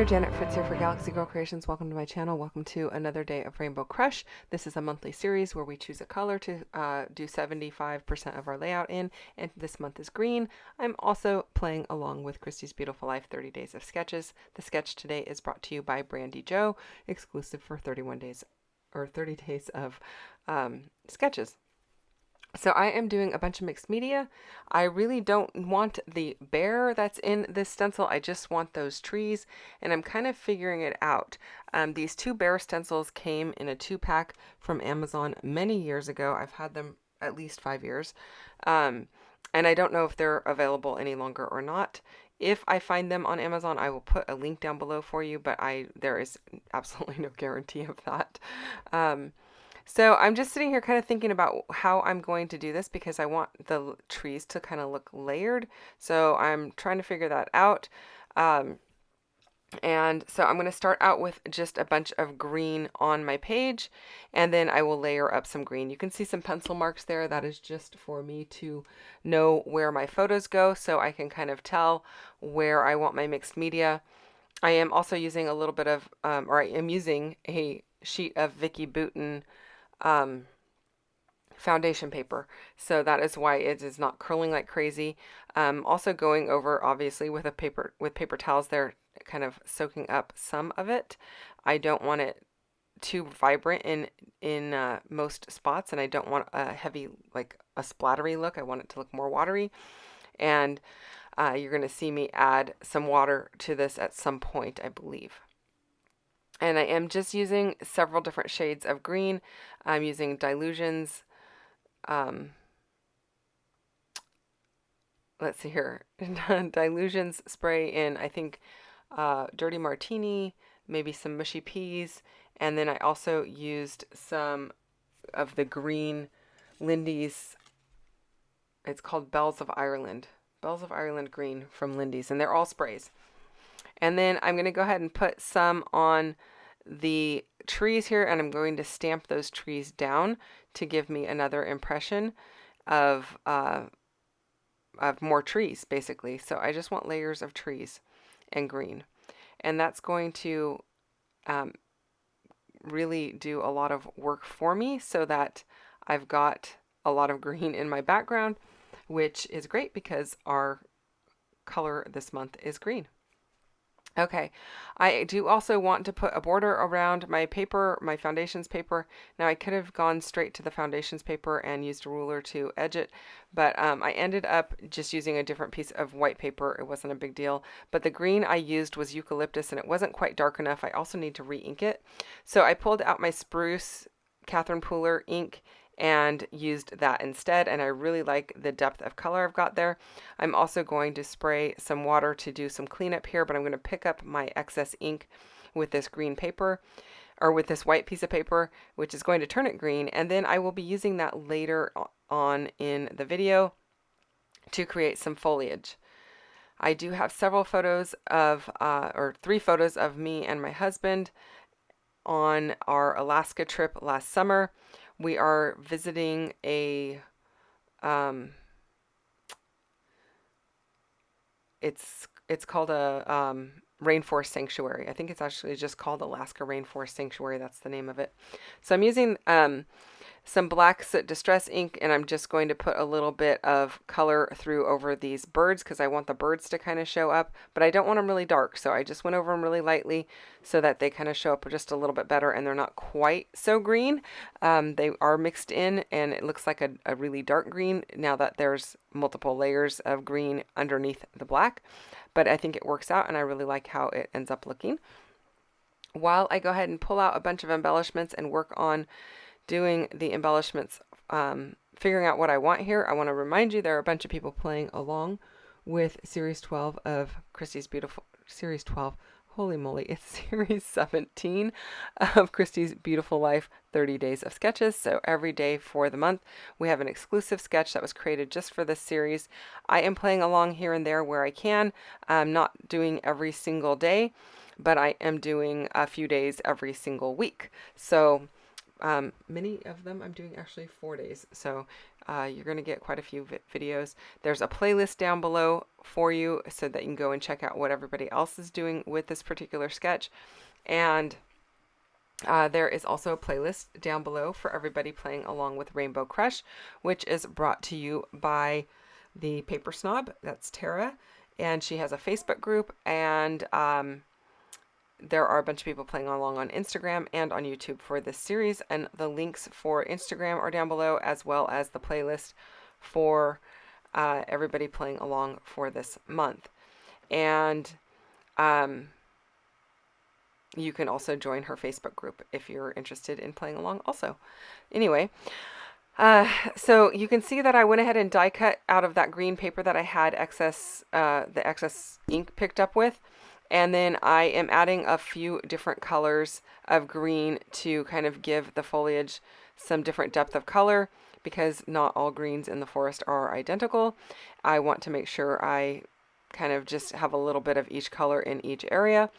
there, Janet Fritz here for Galaxy Girl Creations. Welcome to my channel. Welcome to another day of Rainbow Crush. This is a monthly series where we choose a color to do 75% of our layout in, and this month is green. I'm also playing along with Christy's Beautiful Life 30 Days of Sketches. The sketch today is brought to you by Brandi Jo, exclusive for 31 days or 30 days of sketches. So I am doing a bunch of mixed media. I really don't want the bear that's in this stencil. I just want those trees, and I'm kind of figuring it out. These two bear stencils came in a 2-pack from Amazon many years ago. I've had them at least 5 years. And I don't know if they're available any longer or not. If I find them on Amazon, I will put a link down below for you, but there is absolutely no guarantee of that. So I'm just sitting here kind of thinking about how I'm going to do this because I want the trees to kind of look layered. So I'm trying to figure that out. And so I'm going to start out with just a bunch of green on my page, and then I will layer up some green. You can see some pencil marks there. That is just for me to know where my photos go so I can kind of tell where I want my mixed media. I am also using a little bit of, or I am using a sheet of Vicki Boutin foundation paper, so that is why it is not curling like crazy. Also going over obviously with paper towels there, kind of soaking up some of it. I don't want it too vibrant in most spots, and I don't want a heavy, like a splattery look. I want it to look more watery, and you're going to see me add some water to this at some point, I believe. And I am just using several different shades of green. I'm using Dilutions. Let's see here. Dilutions spray in, I think, Dirty Martini, maybe some Mushy Peas. And then I also used some of the green Lindy's. It's called Bells of Ireland. Bells of Ireland green from Lindy's. And they're all sprays. And then I'm going to go ahead and put some on the trees here, and I'm going to stamp those trees down to give me another impression of more trees, basically. So I just want layers of trees and green. And that's going to really do a lot of work for me so that I've got a lot of green in my background, which is great because our color this month is green. Okay, I do also want to put a border around my paper, my foundations paper. Now I could have gone straight to the foundations paper and used a ruler to edge it, but I ended up just using a different piece of white paper. It wasn't a big deal, but the green I used was eucalyptus and it wasn't quite dark enough. I also need to re-ink it. So I pulled out my spruce Catherine Pooler ink and used that instead, and I really like the depth of color I've got there. I'm also going to spray some water to do some cleanup here, but I'm going to pick up my excess ink with this green paper, or with this white piece of paper, which is going to turn it green, and then I will be using that later on in the video to create some foliage. I do have several photos of, or 3 photos of me and my husband on our Alaska trip last summer. We are visiting a, it's called a rainforest sanctuary. I think it's actually just called Alaska Rainforest Sanctuary. That's the name of it. So I'm using some black soot distress ink, and I'm just going to put a little bit of color through over these birds because I want the birds to kind of show up, but I don't want them really dark, so I just went over them really lightly so that they kind of show up just a little bit better, and they're not quite so green. They are mixed in, and it looks like a really dark green now that there's multiple layers of green underneath the black, but I think it works out, and I really like how it ends up looking. While I go ahead and pull out a bunch of embellishments and work on doing the embellishments, figuring out what I want here, I want to remind you there are a bunch of people playing along with Series 12 of Christy's Beautiful, Series 12, holy moly, it's Series 17 of Christy's Beautiful Life 30 Days of Sketches. So every day for the month, we have an exclusive sketch that was created just for this series. I am playing along here and there where I can. I'm not doing every single day, but I am doing a few days every single week. So Many of them I'm doing actually 4 days, so you're going to get quite a few videos. There's a playlist down below for you so that you can go and check out what everybody else is doing with this particular sketch. And there is also a playlist down below for everybody playing along with Rainbow Crush, which is brought to you by the Paper Snob. That's Tara, and she has a Facebook group, and there are a bunch of people playing along on Instagram and on YouTube for this series, and the links for Instagram are down below, as well as the playlist for everybody playing along for this month. And you can also join her Facebook group if you're interested in playing along also. Anyway, so you can see that I went ahead and die cut out of that green paper that I had the excess ink picked up with. And then I am adding a few different colors of green to kind of give the foliage some different depth of color, because not all greens in the forest are identical. I want to make sure I kind of just have a little bit of each color in each area.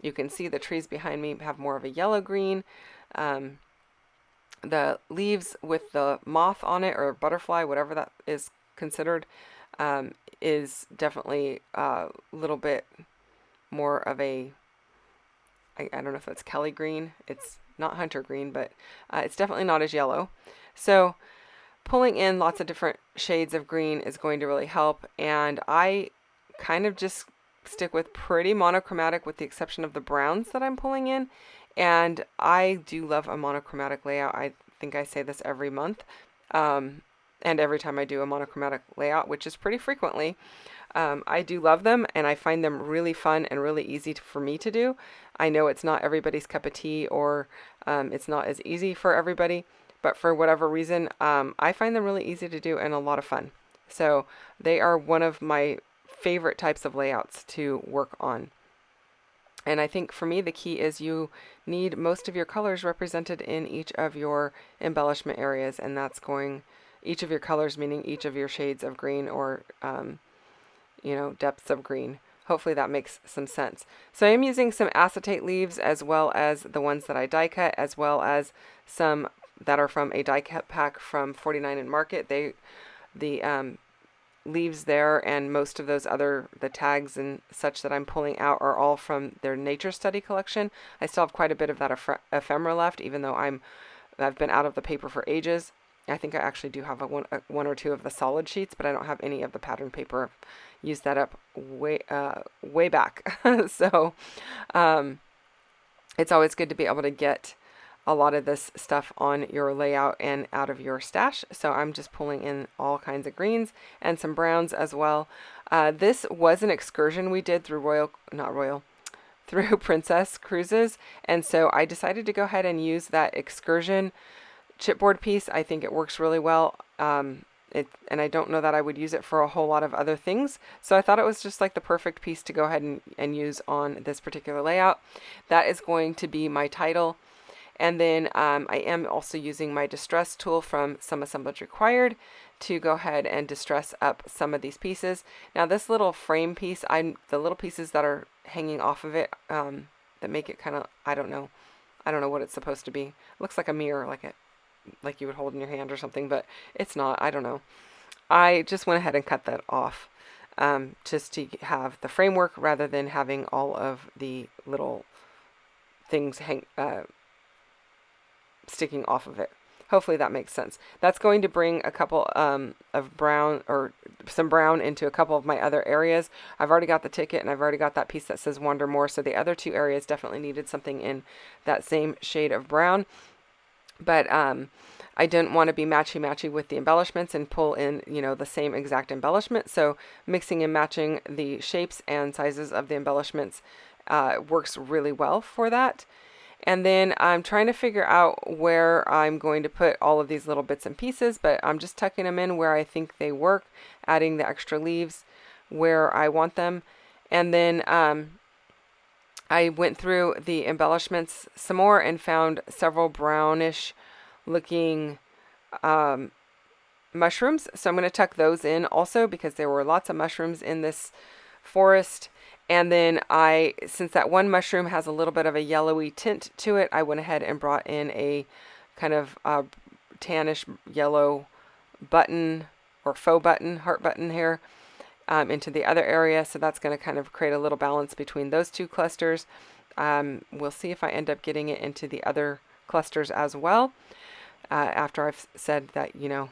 You can see the trees behind me have more of a yellow-green. The leaves with the moth on it, or butterfly, whatever that is considered, is definitely a little bit more of a, I don't know if that's Kelly green. It's not hunter green, but it's definitely not as yellow. So pulling in lots of different shades of green is going to really help. And I kind of just stick with pretty monochromatic, with the exception of the browns that I'm pulling in. And I do love a monochromatic layout. I think I say this every month. And every time I do a monochromatic layout, which is pretty frequently. I do love them, and I find them really fun and really easy for me to do. I know it's not everybody's cup of tea, or it's not as easy for everybody, but for whatever reason, I find them really easy to do and a lot of fun. So they are one of my favorite types of layouts to work on. And I think for me, the key is you need most of your colors represented in each of your embellishment areas, and that's each of your colors, meaning each of your shades of green, or depths of green. Hopefully that makes some sense. So I am using some acetate leaves, as well as the ones that I die cut, as well as some that are from a die cut pack from 49 and Market. The leaves there, and most of those the tags and such that I'm pulling out are all from their nature study collection. I still have quite a bit of that ephemera left, even though I've been out of the paper for ages. I think I actually do have one or two of the solid sheets, but I don't have any of the pattern paper. Used that up way back. So it's always good to be able to get a lot of this stuff on your layout and out of your stash. So I'm just pulling in all kinds of greens and some browns as well. This was an excursion we did through through Princess Cruises, and so I decided to go ahead and use that excursion chipboard piece. I think it works really well. And I don't know that I would use it for a whole lot of other things. So I thought it was just like the perfect piece to go ahead and use on this particular layout. That is going to be my title. And then I am also using my distress tool from Some Assemblage Required to go ahead and distress up some of these pieces. Now this little frame piece, the little pieces that are hanging off of it, that make it kind of, I don't know what it's supposed to be. It looks like a mirror, like you would hold in your hand or something, but it's not. I don't know. I just went ahead and cut that off, just to have the framework rather than having all of the little things sticking off of it. Hopefully that makes sense. That's going to bring a couple of brown, or some brown, into a couple of my other areas. I've already got the ticket, and I've already got that piece that says Wander More, so the other two areas definitely needed something in that same shade of brown. But I didn't want to be matchy-matchy with the embellishments and pull in, the same exact embellishment. So mixing and matching the shapes and sizes of the embellishments works really well for that. And then I'm trying to figure out where I'm going to put all of these little bits and pieces, but I'm just tucking them in where I think they work, adding the extra leaves where I want them. And then I went through the embellishments some more and found several brownish looking mushrooms. So I'm going to tuck those in also, because there were lots of mushrooms in this forest. And then since that one mushroom has a little bit of a yellowy tint to it, I went ahead and brought in a kind of tannish yellow button or faux button, heart button here into the other area. So that's going to kind of create a little balance between those two clusters. We'll see if I end up getting it into the other clusters as well. After I've said that, you know,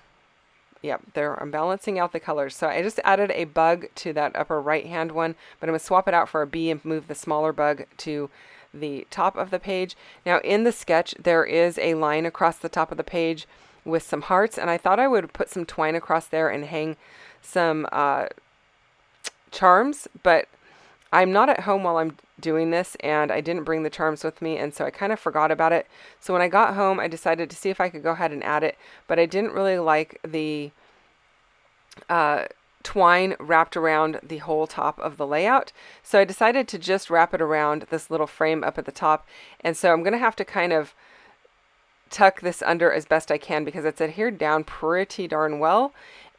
yep, there I'm balancing out the colors. So I just added a bug to that upper right hand one, but I'm going to swap it out for a bee and move the smaller bug to the top of the page. Now in the sketch there is a line across the top of the page with some hearts, and I thought I would put some twine across there and hang some charms, but I'm not at home while I'm doing this and I didn't bring the charms with me, and so I kind of forgot about it. So when I got home I decided to see if I could go ahead and add it, but I didn't really like the twine wrapped around the whole top of the layout. So I decided to just wrap it around this little frame up at the top, and so I'm going to have to kind of tuck this under as best I can because it's adhered down pretty darn well.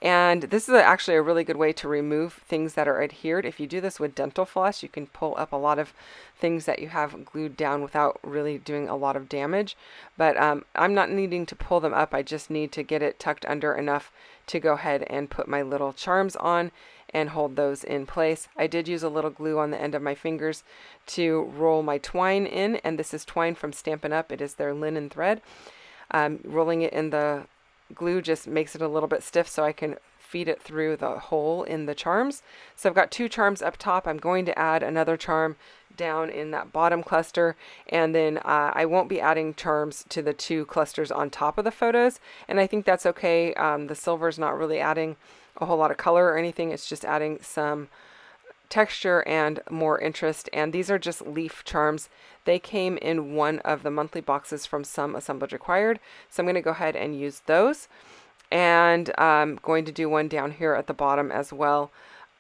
And this is actually a really good way to remove things that are adhered. If you do this with dental floss, you can pull up a lot of things that you have glued down without really doing a lot of damage. But I'm not needing to pull them up. I just need to get it tucked under enough to go ahead and put my little charms on and hold those in place. I did use a little glue on the end of my fingers to roll my twine in, and this is twine from Stampin' Up. It is their linen thread. Rolling it in the glue just makes it a little bit stiff so I can feed it through the hole in the charms. So I've got two charms up top. I'm going to add another charm down in that bottom cluster, and then I won't be adding charms to the two clusters on top of the photos, and I think that's okay. The silver's not really adding a whole lot of color or anything. It's just adding some texture and more interest, and these are just leaf charms. They came in one of the monthly boxes from Some Assemblage Required, so I'm going to go ahead and use those, and I'm going to do one down here at the bottom as well.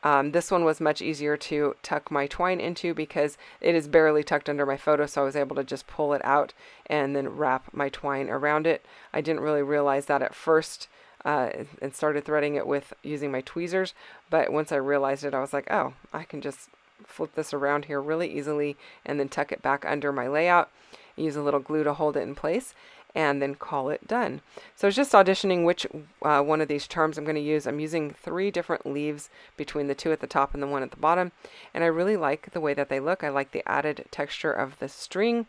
This one was much easier to tuck my twine into because it is barely tucked under my photo, so I was able to just pull it out and then wrap my twine around it. I didn't really realize that at first and started threading it with using my tweezers, but once I realized it, I was like, oh, I can just flip this around here really easily and then tuck it back under my layout, use a little glue to hold it in place, and then call it done. So it's just auditioning which one of these charms I'm going to use. I'm using 3 different leaves between the 2 at the top and the 1 at the bottom, and I really like the way that they look. I like the added texture of the string,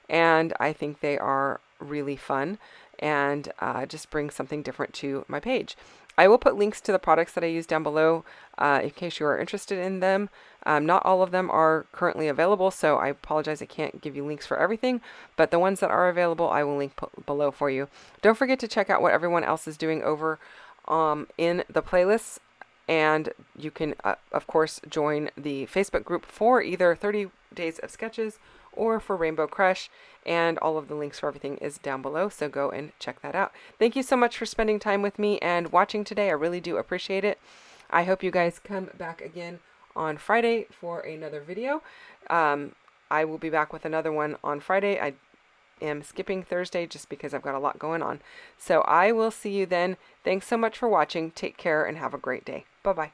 and I think they are really fun and just bring something different to my page. I will put links to the products that I use down below in case you are interested in them. Not all of them are currently available, so I apologize I can't give you links for everything, but the ones that are available I will link below for you. Don't forget to check out what everyone else is doing over in the playlists, and you can of course join the Facebook group for either 30 Days of Sketches or for Rainbow Crush, and all of the links for everything is down below, so go and check that out. Thank you so much for spending time with me and watching today. I really do appreciate it. I hope you guys come back again on Friday for another video. I will be back with another one on Friday. I am skipping Thursday just because I've got a lot going on. So I will see you then. Thanks so much for watching. Take care and have a great day. Bye-bye.